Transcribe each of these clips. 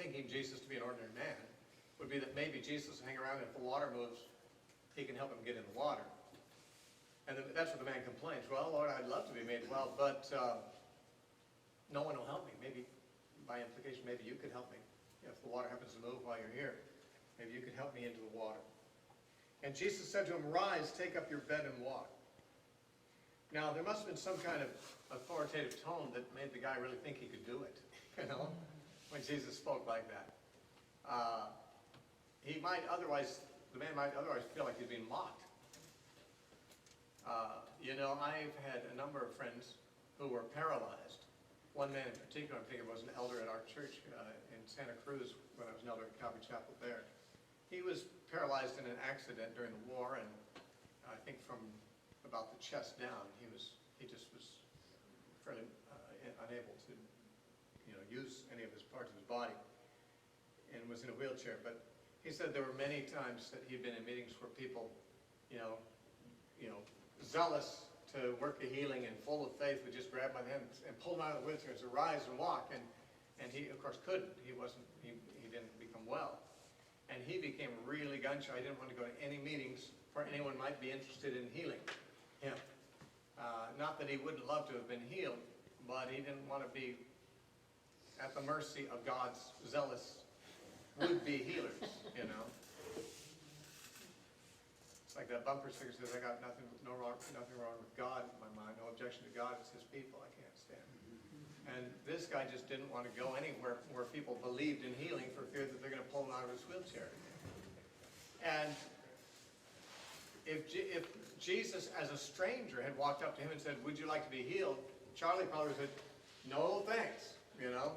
thinking Jesus to be an ordinary man would be that maybe Jesus will hang around, and if the water moves, he can help him get in the water. And that's what the man complains. Well, Lord, I'd love to be made well, but no one will help me. Maybe, by implication, maybe you could help me. If the water happens to move while you're here, maybe you could help me into the water. And Jesus said to him, rise, take up your bed and walk. Now, there must have been some kind of authoritative tone that made the guy really think he could do it, you know, when Jesus spoke like that. The man might otherwise feel like he's being mocked. You know, I've had a number of friends who were paralyzed. One man in particular, I'm thinking, was an elder at our church in Santa Cruz when I was an elder at Calvary Chapel there. He was paralyzed in an accident during the war, and I think from about the chest down, he just was fairly unable to, you know, use any of his parts of his body, and was in a wheelchair. But he said there were many times that he'd been in meetings where people, you know, zealous to work a healing and full of faith would just grab my hand and pull him out of the wheelchair and say, rise and walk. And he, of course, couldn't. He didn't become well. And he became really gun-shy. He didn't want to go to any meetings where anyone might be interested in healing him. Not that he wouldn't love to have been healed, but he didn't want to be at the mercy of God's zealous would-be healers, you know. It's like that bumper sticker says, I got nothing wrong with God in my mind, no objection to God, it's his people I can't stand. And this guy just didn't want to go anywhere where people believed in healing for fear that they're going to pull him out of his wheelchair. And if Jesus, as a stranger, had walked up to him and said, would you like to be healed? Charlie probably would have said, no thanks, you know,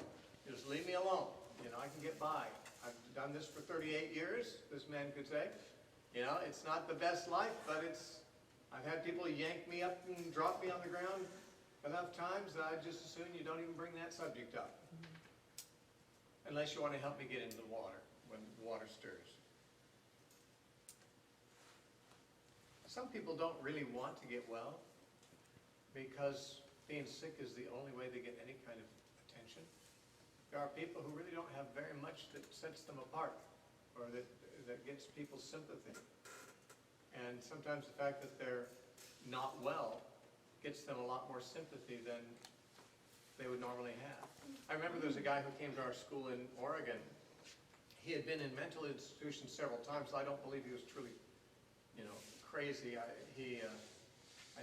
just leave me alone. You know, I can get by. I've done this for 38 years, this man could say. You know, it's not the best life, but I've had people yank me up and drop me on the ground enough times that I'd just as soon you don't even bring that subject up. Unless you want to help me get into the water when the water stirs. Some people don't really want to get well because being sick is the only way they get any kind of attention. There are people who really don't have very much that sets them apart or that gets people's sympathy. And sometimes the fact that they're not well gets them a lot more sympathy than they would normally have. I remember there was a guy who came to our school in Oregon. He had been in mental institutions several times. I don't believe he was truly, you know, crazy. I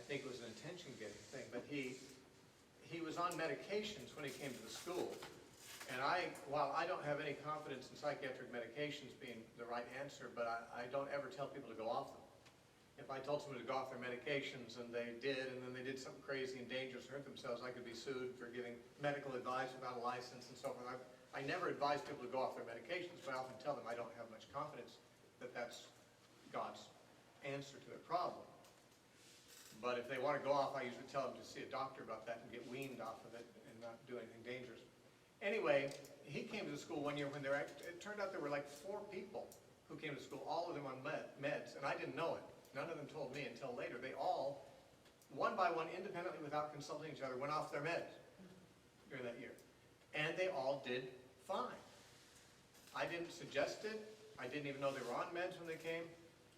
think it was an attention-getting thing. But he was on medications when he came to the school. And while I don't have any confidence in psychiatric medications being the right answer, but I don't ever tell people to go off them. If I told someone to go off their medications and they did, and then they did something crazy and dangerous or hurt themselves, I could be sued for giving medical advice without a license and so forth. I never advise people to go off their medications, but I often tell them I don't have much confidence that that's God's answer to their problem. But if they want to go off, I usually tell them to see a doctor about that and get weaned off of it and not do anything dangerous. Anyway, he came to the school one year when it turned out there were like 4 people who came to school, all of them on meds, and I didn't know it. None of them told me until later. They all, one by one, independently without consulting each other, went off their meds during that year. And they all did fine. I didn't suggest it. I didn't even know they were on meds when they came.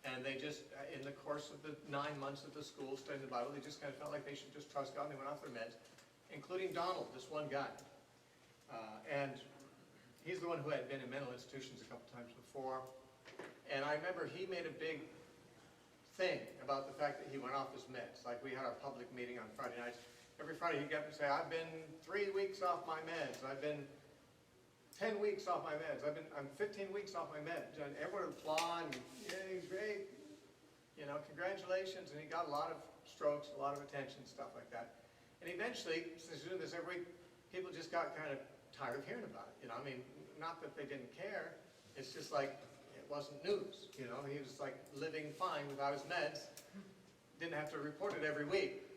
And they just, in the course of the 9 months at the school studying the Bible, they just kind of felt like they should just trust God, and they went off their meds, including Donald, this one guy. And he's the one who had been in mental institutions a couple times before. And I remember he made a big thing about the fact that he went off his meds. Like we had our public meeting on Friday nights. Every Friday he'd get up and say, I've been 3 weeks off my meds. I've been 10 weeks off my meds. I'm 15 weeks off my meds. And everyone would applaud and, yeah, he's great. You know, congratulations. And he got a lot of strokes, a lot of attention, stuff like that. And eventually, since he's doing this every week, people just got kind of tired of hearing about it. You know, I mean, not that they didn't care. It's just like it wasn't news. You know, he was like living fine without his meds. Didn't have to report it every week.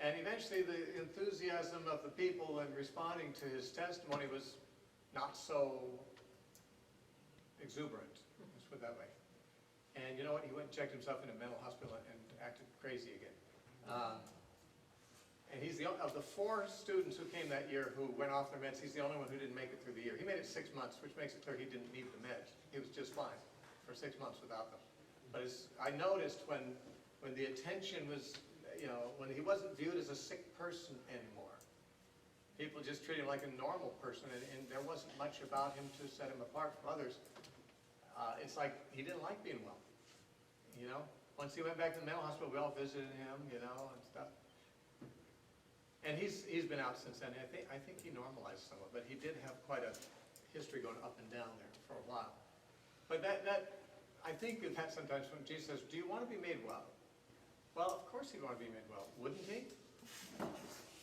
And eventually the enthusiasm of the people in responding to his testimony was not so exuberant. Let's put it that way. And you know what? He went and checked himself in a mental hospital and acted crazy again. And he's of the 4 students who came that year who went off their meds, he's the only one who didn't make it through the year. He made it 6 months, which makes it clear he didn't need the meds. He was just fine for 6 months without them. But I noticed when the attention was, when he wasn't viewed as a sick person anymore, people just treated him like a normal person, and there wasn't much about him to set him apart from others. It's like he didn't like being well, Once he went back to the mental hospital, we all visited him, and stuff. And he's been out since then. I think he normalized somewhat, but he did have quite a history going up and down there for a while. But I think of that sometimes when Jesus says, do you want to be made well? Well, of course he'd want to be made well, wouldn't he?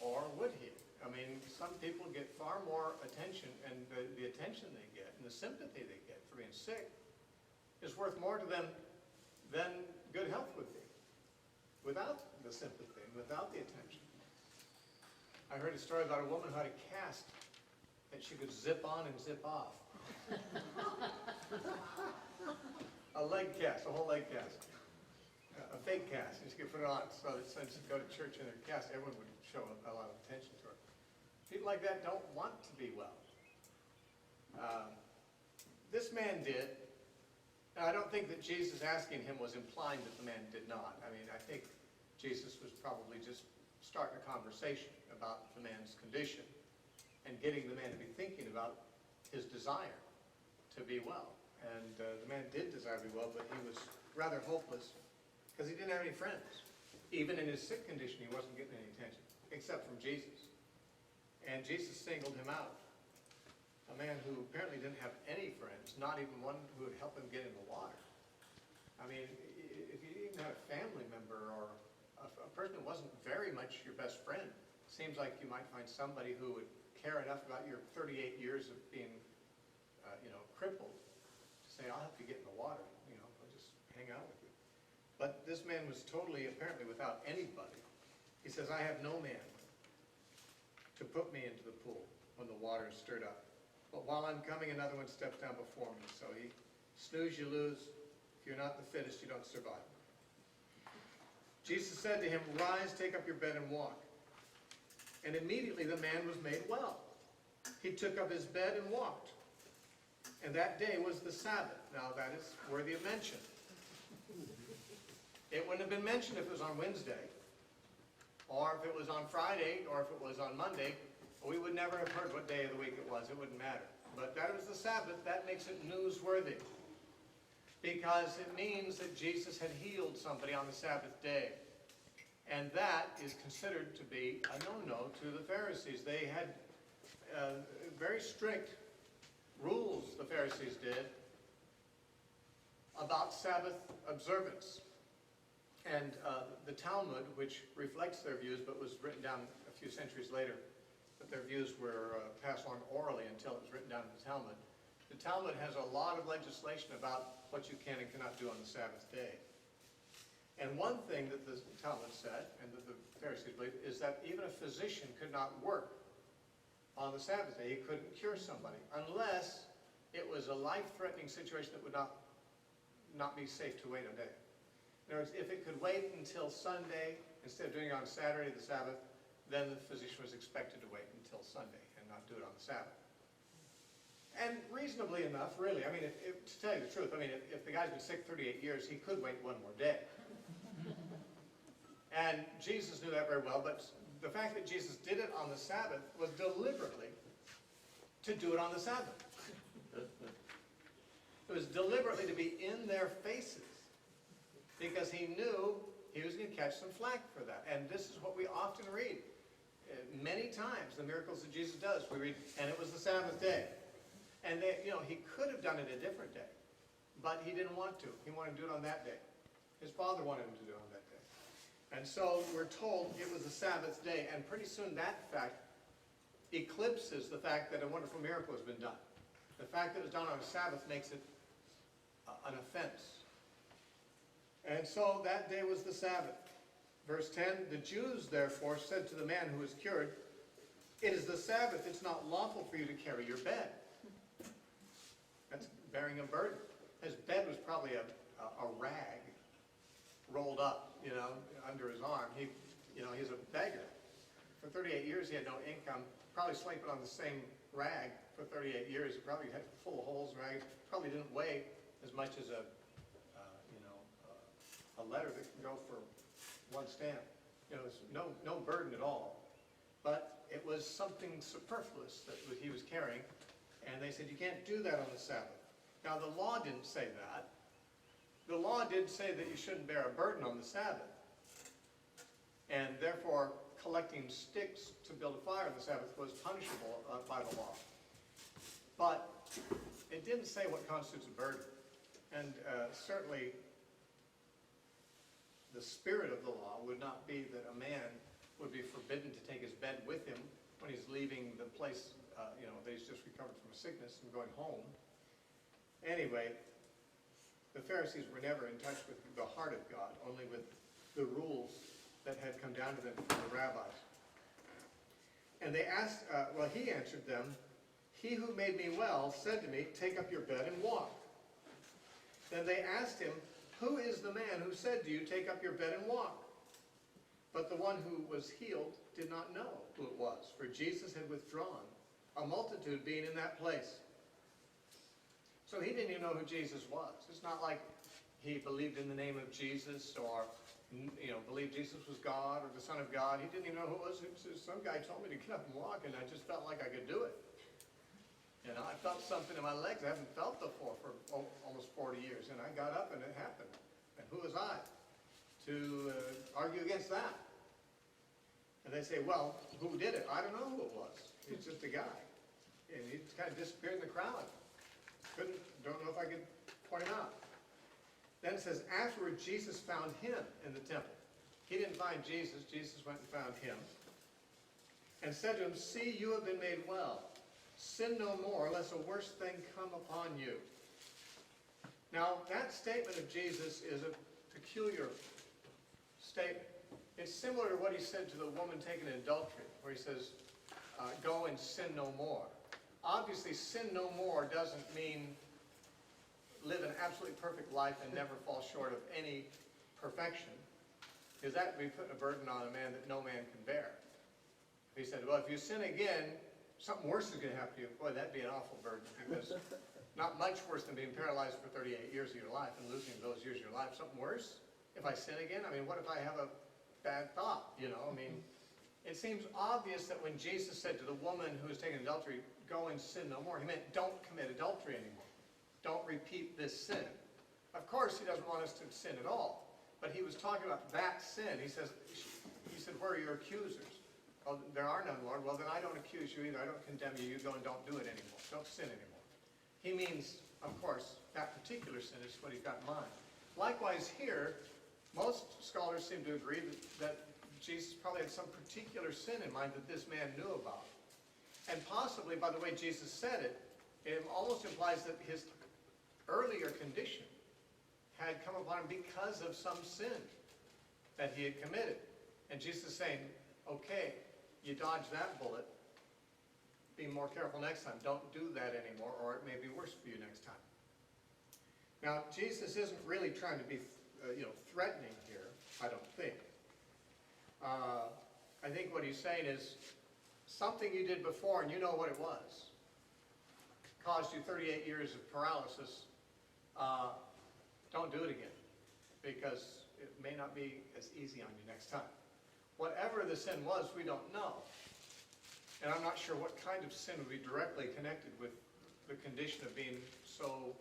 Or would he? I mean, some people get far more attention, and the attention they get and the sympathy they get for being sick is worth more to them than good health would be, without the sympathy and without the attention. I heard a story about a woman who had a cast that she could zip on and zip off. A leg cast, a whole leg cast. A fake cast, and she could put it on so that since she'd go to church in her cast, everyone would show a lot of attention to her. People like that don't want to be well. This man did. Now, I don't think that Jesus asking him was implying that the man did not. I mean, I think Jesus was probably just starting a conversation about the man's condition and getting the man to be thinking about his desire to be well. And the man did desire to be well, but he was rather hopeless because he didn't have any friends. Even in his sick condition, he wasn't getting any attention, except from Jesus. And Jesus singled him out. A man who apparently didn't have any friends, not even one who would help him get in the water. I mean, if you even had a family member or a person who wasn't very much your best friend, seems like you might find somebody who would care enough about your 38 years of being, crippled to say, I'll help you get in the water, I'll just hang out with you. But this man was totally, apparently, without anybody. He says, I have no man to put me into the pool when the water is stirred up. But while I'm coming, another one steps down before me. So he, snooze, you lose. If you're not the fittest, you don't survive. Jesus said to him, rise, take up your bed and walk. And immediately the man was made well. He took up his bed and walked. And that day was the Sabbath. Now that is worthy of mention. It wouldn't have been mentioned if it was on Wednesday, or if it was on Friday, or if it was on Monday. We would never have heard what day of the week it was. It wouldn't matter. But that was the Sabbath. That makes it newsworthy, because it means that Jesus had healed somebody on the Sabbath day. And that is considered to be a no-no to the Pharisees. They had very strict rules, the Pharisees did, about Sabbath observance. And the Talmud, which reflects their views but was written down a few centuries later, but their views were passed on orally until it was written down in the Talmud. The Talmud has a lot of legislation about what you can and cannot do on the Sabbath day. And one thing that the Talmud said, and that the Pharisees believed, is that even a physician could not work on the Sabbath day. He couldn't cure somebody unless it was a life-threatening situation that would not be safe to wait a day. In other words, if it could wait until Sunday, instead of doing it on Saturday, the Sabbath, then the physician was expected to wait until Sunday and not do it on the Sabbath. And reasonably enough, really, I mean, to tell you the truth, I mean, if the guy's been sick 38 years, he could wait one more day. And Jesus knew that very well, but the fact that Jesus did it on the Sabbath was deliberately to do it on the Sabbath. It was deliberately to be in their faces, because he knew he was going to catch some flack for that. And this is what we often read. Many times, the miracles that Jesus does, we read, and it was the Sabbath day. And he could have done it a different day, but he didn't want to. He wanted to do it on that day. His Father wanted him to do it on that day. And so we're told it was the Sabbath day, and pretty soon that fact eclipses the fact that a wonderful miracle has been done. The fact that it was done on a Sabbath makes it an offense. And so that day was the Sabbath. Verse 10, the Jews therefore said to the man who was cured, it is the Sabbath, it's not lawful for you to carry your bed. That's bearing a burden. His bed was probably a rag rolled up, under his arm. He's a beggar. for 38 years he had no income, probably sleeping on the same rag for 38 years. He probably had full of holes and rags, probably didn't weigh as much as a letter that can go for one stamp. You know, there's no burden at all. But it was something superfluous that he was carrying, and they said, you can't do that on the Sabbath. Now, the law didn't say that. The law did say that you shouldn't bear a burden on the Sabbath. And therefore, collecting sticks to build a fire on the Sabbath was punishable by the law. But it didn't say what constitutes a burden. And certainly, the spirit of the law would not be that a man would be forbidden to take his bed with him when he's leaving the place, that he's just recovered from a sickness and going home. Anyway, the Pharisees were never in touch with the heart of God, only with the rules that had come down to them from the rabbis. And they asked, he answered them, "He who made me well said to me, 'Take up your bed and walk.' Then they asked him, 'Who is the man who said to you, "Take up your bed and walk"?' But the one who was healed did not know who it was, for Jesus had withdrawn, a multitude being in that place. So he didn't even know who Jesus was. It's not like he believed in the name of Jesus or, believed Jesus was God or the Son of God. He didn't even know who it was. Some guy told me to get up and walk, and I just felt like I could do it. I felt something in my legs I haven't felt before for almost 40 years, and I got up and it happened. And who was I to argue against that? And they say, well, who did it? I don't know who it was. He's just a guy. And he kind of disappeared in the crowd. Don't know if I could point him out. Then it says, afterward Jesus found him in the temple. He didn't find Jesus. Jesus went and found him. And said to him, "See, you have been made well. Sin no more, lest a worse thing come upon you." Now, that statement of Jesus is a peculiar statement. It's similar to what he said to the woman taken in adultery, where he says, go and sin no more. Obviously, sin no more doesn't mean live an absolutely perfect life and never fall short of any perfection, because that would be putting a burden on a man that no man can bear. If he said, well, if you sin again, something worse is going to happen to you. Boy, that'd be an awful burden, because not much worse than being paralyzed for 38 years of your life and losing those years of your life. Something worse? If I sin again? What if I have a bad thought? It seems obvious that when Jesus said to the woman who was taken adultery, go and sin no more, he meant don't commit adultery anymore. Don't repeat this sin. Of course, he doesn't want us to sin at all, but he was talking about that sin. He said, where are your accusers? Oh, there are none, Lord. Well, then I don't accuse you either. I don't condemn you. You go and don't do it anymore. Don't sin anymore. He means, of course, that particular sin is what he's got in mind. Likewise here, most scholars seem to agree that Jesus probably had some particular sin in mind that this man knew about. And possibly, by the way Jesus said it, it almost implies that his earlier condition had come upon him because of some sin that he had committed. And Jesus is saying, okay, you dodged that bullet. Be more careful next time. Don't do that anymore, or it may be worse for you next time. Now, Jesus isn't really trying to be threatening here, I don't think. I think what he's saying is, something you did before and you know what it was, caused you 38 years of paralysis. Don't do it again, because it may not be as easy on you next time. Whatever the sin was, we don't know. And I'm not sure what kind of sin would be directly connected with the condition of being so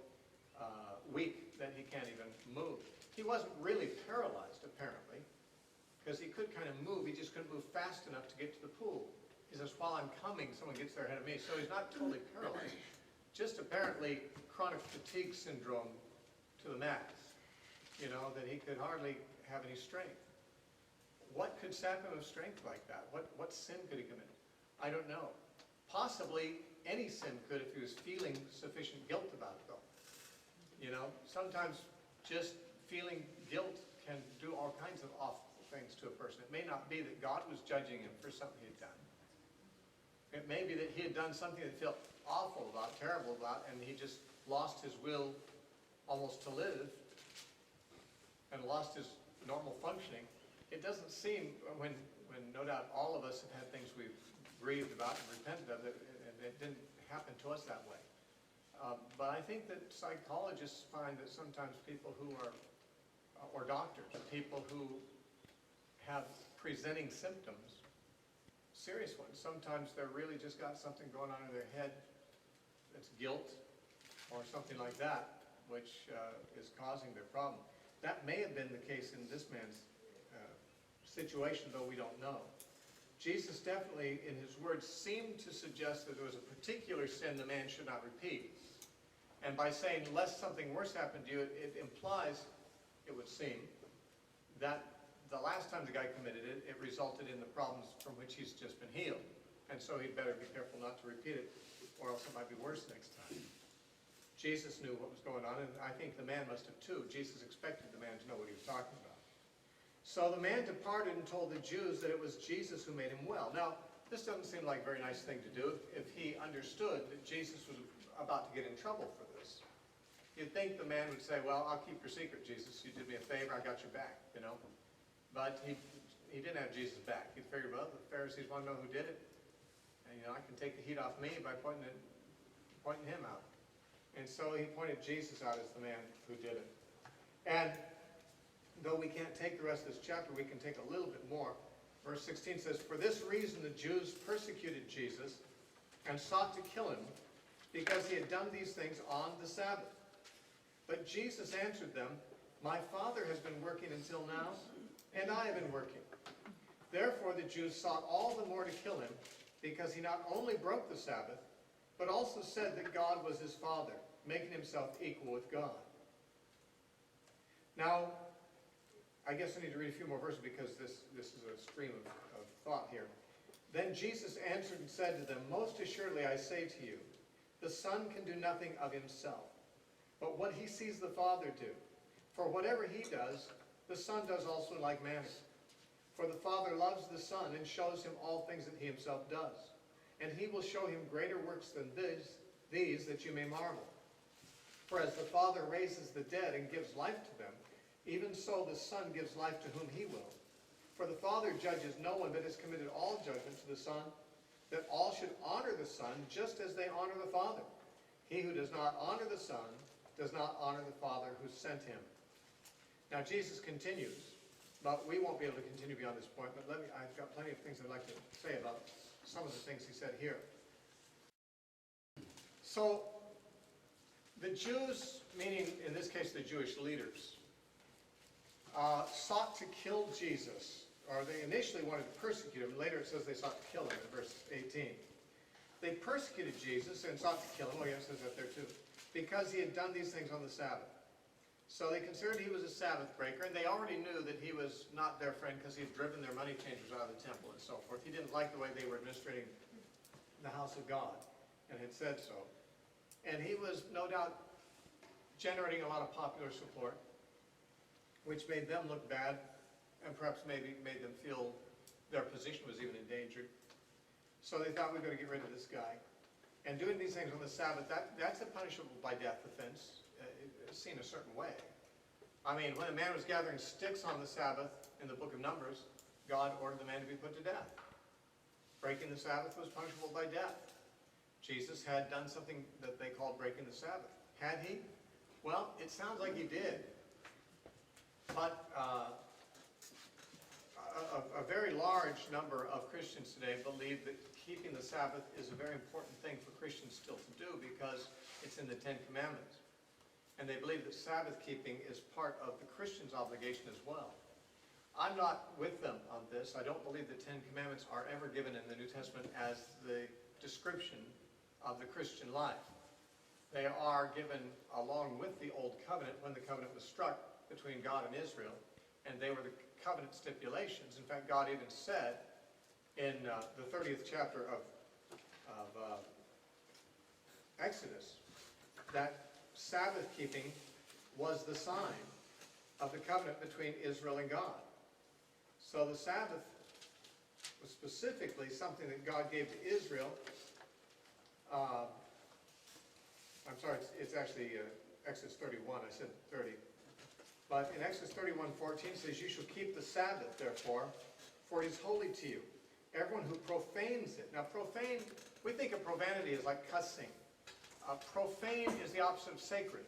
weak that he can't even move. He wasn't really paralyzed, apparently, because he could kind of move. He just couldn't move fast enough to get to the pool. He says, while I'm coming, someone gets there ahead of me. So he's not totally paralyzed. Just apparently chronic fatigue syndrome to the max, that he could hardly have any strength. What could sap him of strength like that? What sin could he commit? I don't know. Possibly any sin could if he was feeling sufficient guilt about it, though. Sometimes just feeling guilt can do all kinds of awful things to a person. It may not be that God was judging him for something he had done. It may be that he had done something that he felt awful about, terrible about, and he just lost his will almost to live and lost his normal functioning. It doesn't seem, when when no doubt all of us have had things we've grieved about and repented of, and it didn't happen to us that way. But I think that psychologists find that sometimes people who are, or doctors, people who have presenting symptoms, serious ones, sometimes they're really just got something going on in their head that's guilt or something like that, which is causing their problem. That may have been the case in this man's situation, though we don't know. Jesus definitely, in his words, seemed to suggest that there was a particular sin the man should not repeat. And by saying, lest something worse happen to you, it implies, it would seem, that the last time the guy committed it, it resulted in the problems from which he's just been healed. And so he'd better be careful not to repeat it, or else it might be worse next time. Jesus knew what was going on, and I think the man must have too. Jesus expected the man to know what he was talking about. So the man departed and told the Jews that it was Jesus who made him well. Now, this doesn't seem like a very nice thing to do if he understood that Jesus was about to get in trouble for this. You'd think the man would say, well, I'll keep your secret, Jesus. You did me a favor, I got your back, you know. But he didn't have Jesus' back. He figured, well, the Pharisees want to know who did it. And, I can take the heat off me by pointing him out. And so he pointed Jesus out as the man who did it. And though we can't take the rest of this chapter, we can take a little bit more. Verse 16 says, for this reason the Jews persecuted Jesus and sought to kill him, because he had done these things on the Sabbath. But Jesus answered them, my Father has been working until now, and I have been working. Therefore the Jews sought all the more to kill him, because he not only broke the Sabbath, but also said that God was his Father, making himself equal with God. Now, I guess I need to read a few more verses because this is a stream of thought here. Then Jesus answered and said to them, most assuredly I say to you, the Son can do nothing of himself, but what he sees the Father do. For whatever he does, the Son does also in like manner. For the Father loves the Son and shows him all things that he himself does. And he will show him greater works than these that you may marvel. For as the Father raises the dead and gives life to them, even so the Son gives life to whom he will. For the Father judges no one, but has committed all judgment to the Son, that all should honor the Son just as they honor the Father. He who does not honor the Son does not honor the Father who sent him. Now Jesus continues, but we won't be able to continue beyond this point, but I've got plenty of things I'd like to say about some of the things he said here. So, the Jews, meaning in this case the Jewish leaders, sought to kill Jesus, or they initially wanted to persecute him. Later it says they sought to kill him in verse 18. They persecuted Jesus and sought to kill him. Oh, yeah, it says that there too. Because he had done these things on the Sabbath. So they considered he was a Sabbath breaker, and they already knew that he was not their friend because he had driven their money changers out of the temple and so forth. He didn't like the way they were administrating the house of God, and had said so. And he was no doubt generating a lot of popular support, which made them look bad, and perhaps maybe made them feel their position was even endangered. So they thought, we've got to get rid of this guy. And doing these things on the Sabbath, that's a punishable by death offense, seen a certain way. I mean, when a man was gathering sticks on the Sabbath in the book of Numbers, God ordered the man to be put to death. Breaking the Sabbath was punishable by death. Jesus had done something that they called breaking the Sabbath. Had he? Well, it sounds like he did. But a very large number of Christians today believe that keeping the Sabbath is a very important thing for Christians still to do because it's in the Ten Commandments. And they believe that Sabbath keeping is part of the Christian's obligation as well. I'm not with them on this. I don't believe the Ten Commandments are ever given in the New Testament as the description of the Christian life. They are given along with the Old Covenant when the covenant was struck between God and Israel, and they were the covenant stipulations. In fact, God even said in the 30th chapter of Exodus that Sabbath keeping was the sign of the covenant between Israel and God. So the Sabbath was specifically something that God gave to Israel. I'm sorry, it's actually Exodus 31, I said 30. But in Exodus 31:14 it says, you shall keep the Sabbath, therefore, for it is holy to you. Everyone who profanes it. Now profane, we think of profanity as like cussing. Profane is the opposite of sacred.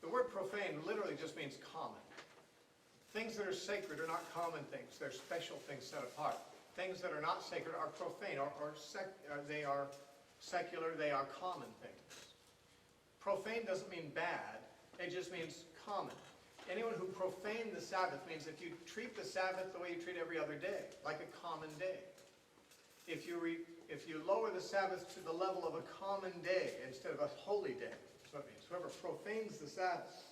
The word profane literally just means common. Things that are sacred are not common things. They're special things set apart. Things that are not sacred are profane, they are secular, they are common things. Profane doesn't mean bad, it just means common. Anyone who profaned the Sabbath means if you treat the Sabbath the way you treat every other day, like a common day. If you lower the Sabbath to the level of a common day instead of a holy day, that's what it means. Whoever profanes the Sabbath,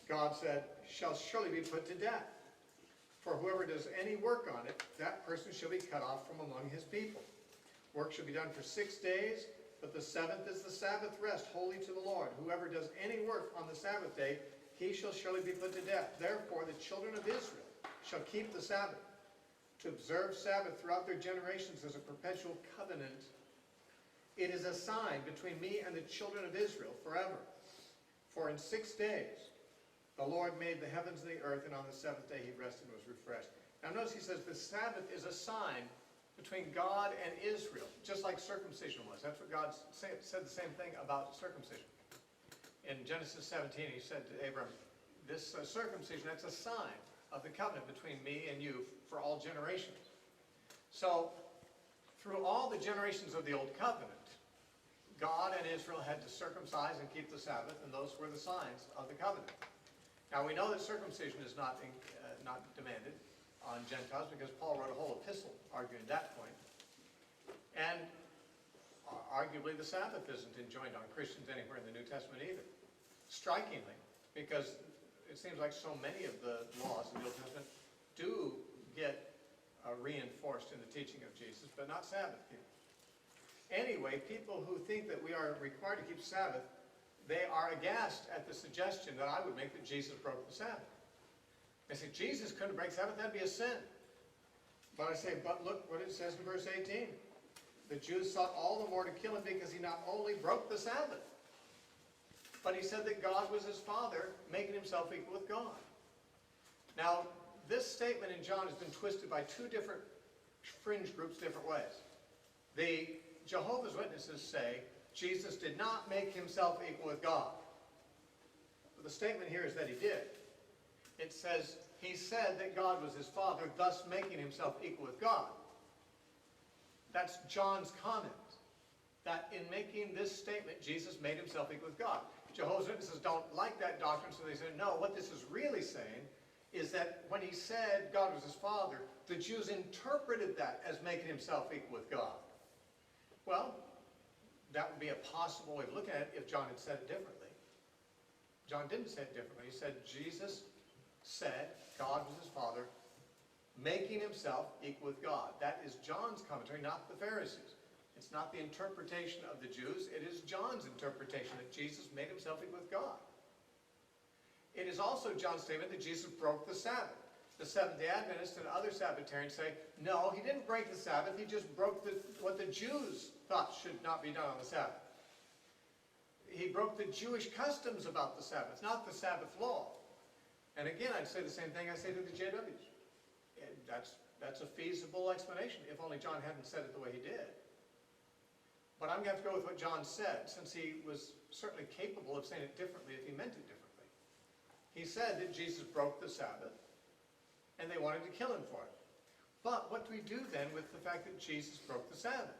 God said, shall surely be put to death. For whoever does any work on it, that person shall be cut off from among his people. Work shall be done for 6 days, but the seventh is the Sabbath rest, holy to the Lord. Whoever does any work on the Sabbath day, he shall surely be put to death. Therefore the children of Israel shall keep the Sabbath, to observe Sabbath throughout their generations as a perpetual covenant. It is a sign between me and the children of Israel forever. For in 6 days the Lord made the heavens and the earth, and on the seventh day he rested and was refreshed. Now notice he says the Sabbath is a sign between God and Israel, just like circumcision was. That's what God said the same thing about circumcision. In Genesis 17 he said to Abram, this circumcision, that's a sign of the covenant between me and you for all generations. So through all the generations of the Old Covenant, God and Israel had to circumcise and keep the Sabbath, and those were the signs of the covenant. Now we know that circumcision is not demanded on Gentiles because Paul wrote a whole epistle arguing that point. And arguably the Sabbath isn't enjoined on Christians anywhere in the New Testament either. Strikingly, because it seems like so many of the laws in the Old Testament do get reinforced in the teaching of Jesus, but not Sabbath keeping. Anyway, people who think that we are required to keep Sabbath, they are aghast at the suggestion that I would make that Jesus broke the Sabbath. They say, Jesus couldn't break Sabbath, that'd be a sin. But I say, but look what it says in verse 18. The Jews sought all the more to kill him because he not only broke the Sabbath, but he said that God was his Father, making himself equal with God. Now, this statement in John has been twisted by two different fringe groups different ways. The Jehovah's Witnesses say, Jesus did not make himself equal with God. But the statement here is that he did. It says, he said that God was his Father, thus making himself equal with God. That's John's comment, that in making this statement, Jesus made himself equal with God. Jehovah's Witnesses don't like that doctrine, so they say, no, what this is really saying is that when he said God was his Father, the Jews interpreted that as making himself equal with God. Well, that would be a possible way of looking at it if John had said it differently. John didn't say it differently. He said Jesus said God was his Father, making himself equal with God. That is John's commentary, not the Pharisees. It's not the interpretation of the Jews. It is John's interpretation that Jesus made himself equal with God. It is also John's statement that Jesus broke the Sabbath. The Seventh-day Adventists and other Sabbatarians say, no, he didn't break the Sabbath. He just broke what the Jews thought should not be done on the Sabbath. He broke the Jewish customs about the Sabbath, not the Sabbath law. And again, I'd say the same thing I say to the JWs. That's a feasible explanation, if only John hadn't said it the way he did. But I'm going to have to go with what John said, since he was certainly capable of saying it differently if he meant it differently. He said that Jesus broke the Sabbath, and they wanted to kill him for it. But what do we do then with the fact that Jesus broke the Sabbath?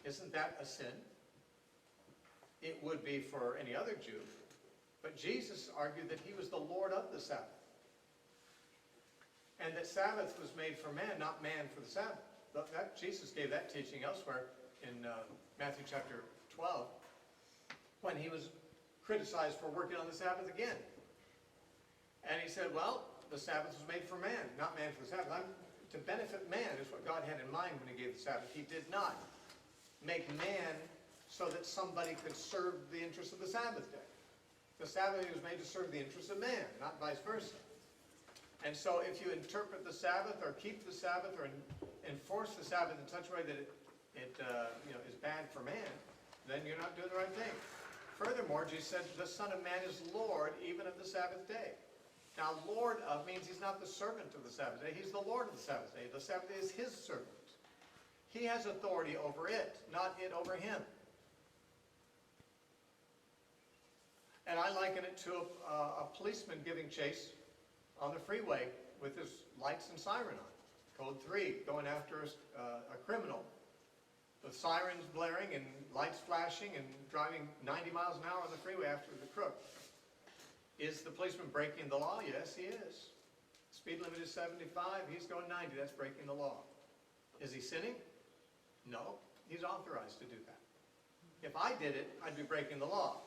Isn't that a sin? It would be for any other Jew. But Jesus argued that he was the Lord of the Sabbath. And that Sabbath was made for man, not man for the Sabbath. Jesus gave that teaching elsewhere in Matthew chapter 12, when he was criticized for working on the Sabbath again. And he said, well, the Sabbath was made for man, not man for the Sabbath. To benefit man is what God had in mind when he gave the Sabbath. He did not make man so that somebody could serve the interests of the Sabbath day. The Sabbath was made to serve the interests of man, not vice versa. And so if you interpret the Sabbath or keep the Sabbath or enforce the Sabbath in such a way that it is bad for man, then you're not doing the right thing. Furthermore, Jesus said, the Son of Man is Lord even of the Sabbath day. Now, Lord of means he's not the servant of the Sabbath day. He's the Lord of the Sabbath day. The Sabbath day is his servant. He has authority over it, not it over him. And I liken it to a policeman giving chase on the freeway with his lights and siren on. Code 3, going after a criminal with sirens blaring and lights flashing and driving 90 miles an hour on the freeway after the crook. Is the policeman breaking the law? Yes, he is. Speed limit is 75. He's going 90. That's breaking the law. Is he sinning? No. He's authorized to do that. If I did it, I'd be breaking the law.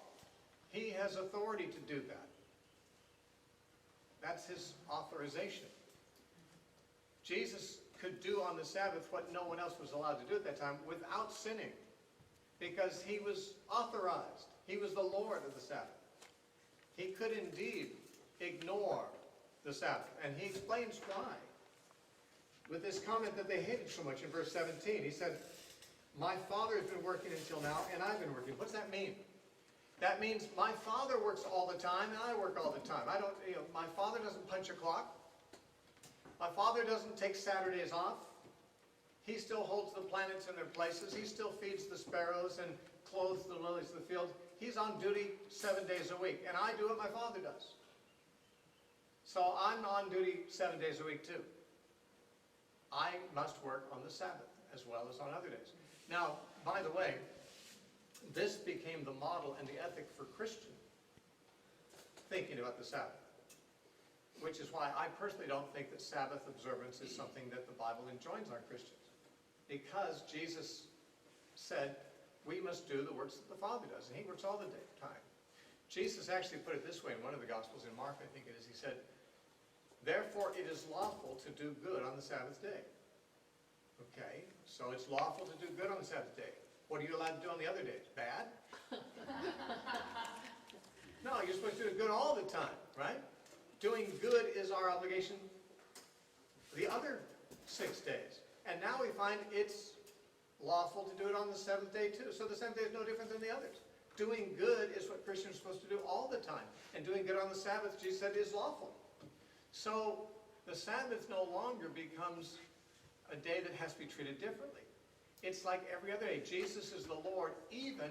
He has authority to do that. That's his authorization. Jesus could do on the Sabbath what no one else was allowed to do at that time without sinning, because he was authorized. He was the Lord of the Sabbath. He could indeed ignore the Sabbath, and he explains why. With this comment that they hated so much in verse 17, he said, my Father has been working until now, and I've been working. What's that mean? That means my Father works all the time, and I work all the time. My Father doesn't punch a clock. My Father doesn't take Saturdays off. He still holds the planets in their places. He still feeds the sparrows and clothes the lilies of the field. He's on duty 7 days a week, and I do what my Father does. So I'm on duty 7 days a week too. I must work on the Sabbath as well as on other days. Now, by the way, this became the model and the ethic for Christian thinking about the Sabbath, which is why I personally don't think that Sabbath observance is something that the Bible enjoins on Christians, because Jesus said we must do the works that the Father does, and he works all the time. Jesus actually put it this way in one of the Gospels, in Mark I think it is. He said, therefore it is lawful to do good on the Sabbath day. Okay, so it's lawful to do good on the Sabbath day. What are you allowed to do on the other days? Bad? No, you're supposed to do good all the time, right? Doing good is our obligation the other 6 days. And now we find it's lawful to do it on the seventh day too. So the seventh day is no different than the others. Doing good is what Christians are supposed to do all the time. And doing good on the Sabbath, Jesus said, is lawful. So the Sabbath no longer becomes a day that has to be treated differently. It's like every other day. Jesus is the Lord, even,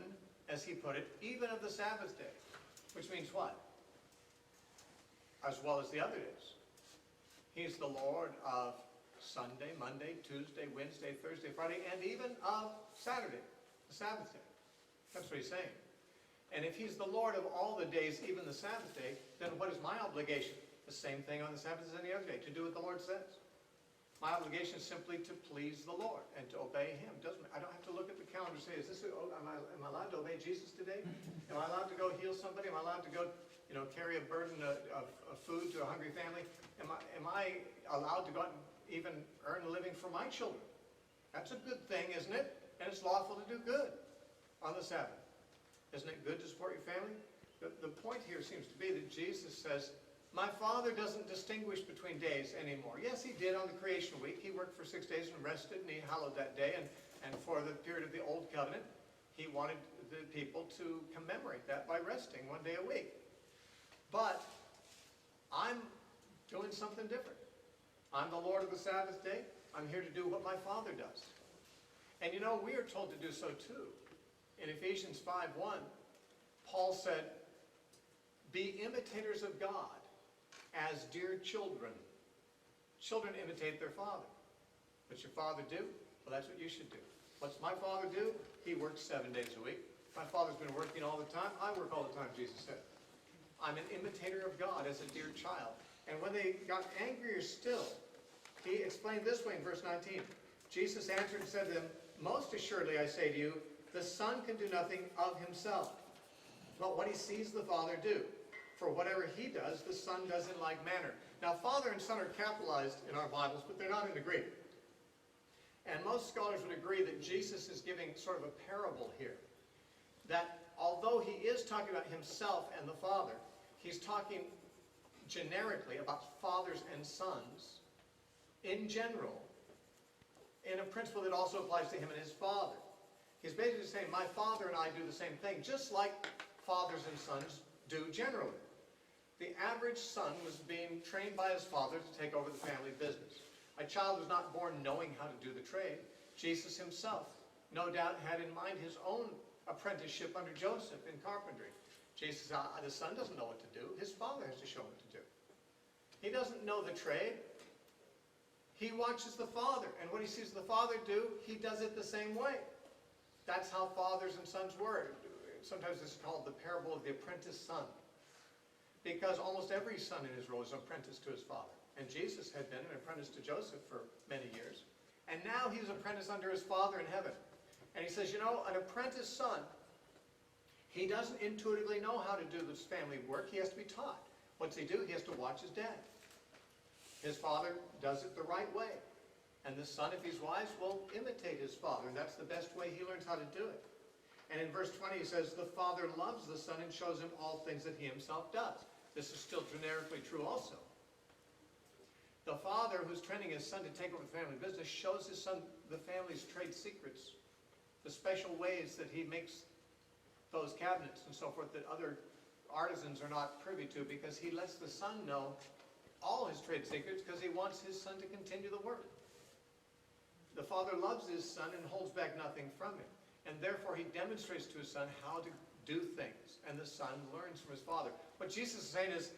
as he put it, even of the Sabbath day. Which means what? As well as the other days. He's the Lord of Sunday, Monday, Tuesday, Wednesday, Thursday, Friday, and even of Saturday, the Sabbath day. That's what he's saying. And if he's the Lord of all the days, even the Sabbath day, then what is my obligation? The same thing on the Sabbath as any other day, to do what the Lord says. My obligation is simply to please the Lord and to obey him. I don't have to look at the calendar and say, am I allowed to obey Jesus today? Am I allowed to go heal somebody? Am I allowed to go carry a burden of food to a hungry family? Am I allowed to go out and even earn a living for my children? That's a good thing, isn't it? And it's lawful to do good on the Sabbath. Isn't it good to support your family? The point here seems to be that Jesus says, my Father doesn't distinguish between days anymore. Yes, he did on the creation week. He worked for 6 days and rested, and he hallowed that day. And for the period of the Old Covenant, he wanted the people to commemorate that by resting 1 day a week. But I'm doing something different. I'm the Lord of the Sabbath day. I'm here to do what my Father does. And we are told to do so too. In Ephesians 5:1, Paul said, be imitators of God as dear children. Children imitate their father. What's your father do? Well, that's what you should do. What's my father do? He works 7 days a week. My father's been working all the time. I work all the time, Jesus said. I'm an imitator of God as a dear child. And when they got angrier still, he explained this way in verse 19. Jesus answered and said to them, most assuredly I say to you, the Son can do nothing of himself, but what he sees the Father do. For whatever he does, the Son does in like manner. Now, Father and Son are capitalized in our Bibles, but they're not in the Greek. And most scholars would agree that Jesus is giving sort of a parable here. That although he is talking about himself and the Father, he's talking generically about fathers and sons in general, in a principle that also applies to him and his Father. He's basically saying, my Father and I do the same thing, just like fathers and sons do generally. The average son was being trained by his father to take over the family business. A child was not born knowing how to do the trade. Jesus himself, no doubt, had in mind his own apprenticeship under Joseph in carpentry. Jesus said, the son doesn't know what to do. His father has to show him what to do. He doesn't know the trade. He watches the father, and what he sees the father do, he does it the same way. That's how fathers and sons were. Sometimes this is called the parable of the apprentice son, because almost every son in Israel is an apprentice to his father. And Jesus had been an apprentice to Joseph for many years, and now he's an apprentice under his father in heaven. And he says, an apprentice son, he doesn't intuitively know how to do this family work. He has to be taught. What's he do? He has to watch his dad. His father does it the right way. And the son, if he's wise, will imitate his father. And that's the best way he learns how to do it. And in verse 20 he says, the father loves the son and shows him all things that he himself does. This is still generically true also. The father who's training his son to take over the family business shows his son the family's trade secrets, the special ways that he makes those cabinets and so forth that other artisans are not privy to, because he lets the son know all his trade secrets because he wants his son to continue the work. The father loves his son and holds back nothing from him. And therefore he demonstrates to his son how to do things. And the son learns from his father. What Jesus is saying is,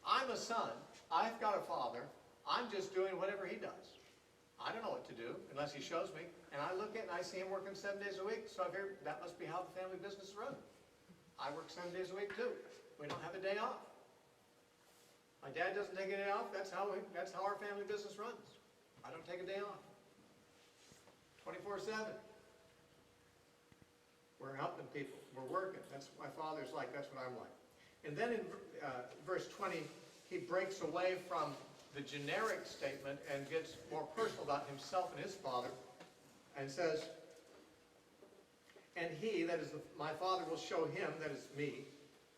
I'm a son. I've got a father. I'm just doing whatever he does. I don't know what to do unless he shows me. And I look at it and I see him working 7 days a week. So I figure that must be how the family business is run. I work 7 days a week too. We don't have a day off. My dad doesn't take a day off. That's how our family business runs. I don't take a day off. 24/7. We're helping people. We're working. That's what my father's like. That's what I'm like. And then in verse 20, he breaks away from the generic statement and gets more personal about himself and his father, and says, and he, that is my father, will show him, that is me,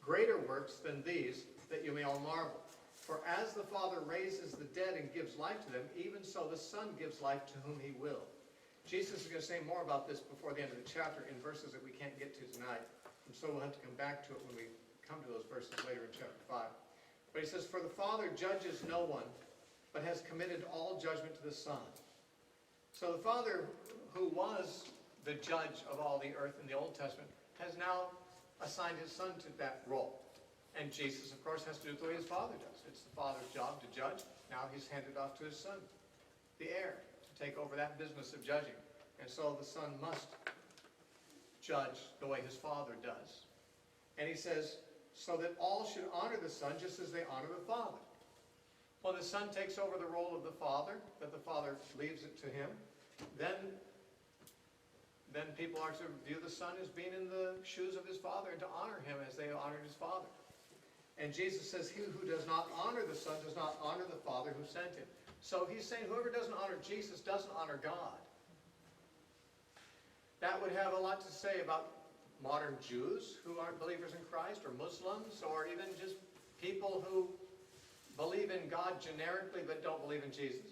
greater works than these, that you may all marvel. For as the Father raises the dead and gives life to them, even so the Son gives life to whom he will. Jesus is going to say more about this before the end of the chapter in verses that we can't get to tonight. And so we'll have to come back to it when we come to those verses later in chapter 5. But he says, for the Father judges no one, but has committed all judgment to the Son. So the Father, who was the judge of all the earth in the Old Testament, has now assigned his Son to that role. And Jesus, of course, has to do it the way his Father does. It's the Father's job to judge. Now he's handed off to his Son, the heir, to take over that business of judging. And so the Son must judge the way his Father does. And he says, so that all should honor the Son just as they honor the Father. When the Son takes over the role of the Father, that the Father leaves it to him, then people are to view the Son as being in the shoes of his Father and to honor him as they honored his Father. And Jesus says, he who does not honor the Son does not honor the Father who sent him. So he's saying whoever doesn't honor Jesus doesn't honor God. That would have a lot to say about modern Jews who aren't believers in Christ, or Muslims, or even just people who believe in God generically but don't believe in Jesus.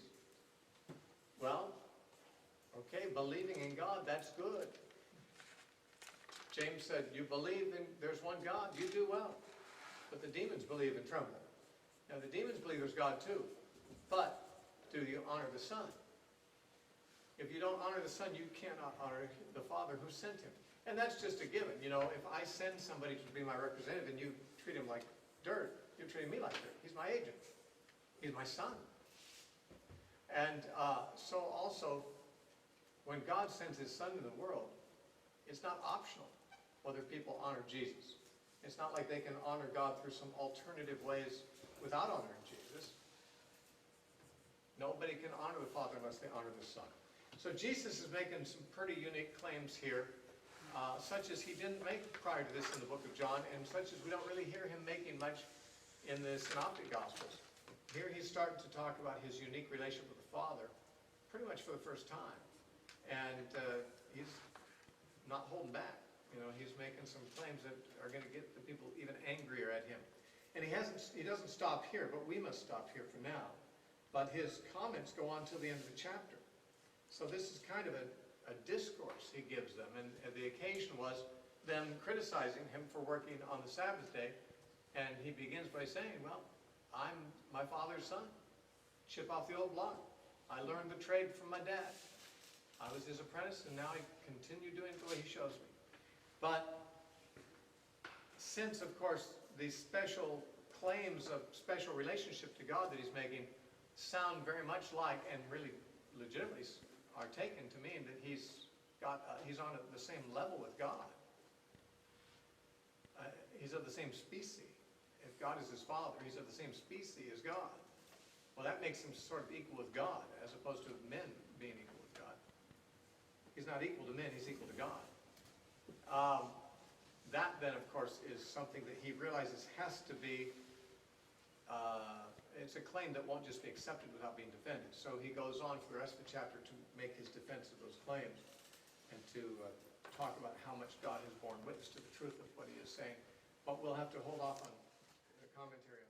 Well, okay, believing in God, that's good. James said, you believe in there's one God, you do well. But the demons believe and tremble. Now the demons believe there's God too. But do you honor the Son? If you don't honor the Son, you cannot honor the Father who sent him. And that's just a given. You know, if I send somebody to be my representative and you treat him like dirt, you're treating me like dirt. He's my agent. He's my son. And so also, when God sends his Son to the world, it's not optional whether people honor Jesus. It's not like they can honor God through some alternative ways without honoring Jesus. Nobody can honor the Father unless they honor the Son. So Jesus is making some pretty unique claims here, such as he didn't make prior to this in the book of John, and such as we don't really hear him making much in the Synoptic Gospels. Here he's starting to talk about his unique relationship with the Father, pretty much for the first time. And he's not holding back. You know, he's making some claims that are going to get the people even angrier at him. And he doesn't stop here, but we must stop here for now. But his comments go on till the end of the chapter. So this is kind of a discourse he gives them. And the occasion was them criticizing him for working on the Sabbath day And he begins by saying, well, I'm my father's son. Chip off the old block. I learned the trade from my dad. I was his apprentice, and now I continue doing it the way he shows me. But since, of course, these special claims of special relationship to God that he's making sound very much like, and really legitimately are taken to mean that he's on the same level with God. He's of the same species. If God is his father, he's of the same species as God. Well, that makes him sort of equal with God, as opposed to men being equal with God. He's not equal to men, he's equal to God. That then, of course, is something that he realizes has to be, it's a claim that won't just be accepted without being defended. So he goes on for the rest of the chapter to make his defense of those claims and to talk about how much God has borne witness to the truth of what he is saying. But we'll have to hold off on the commentary on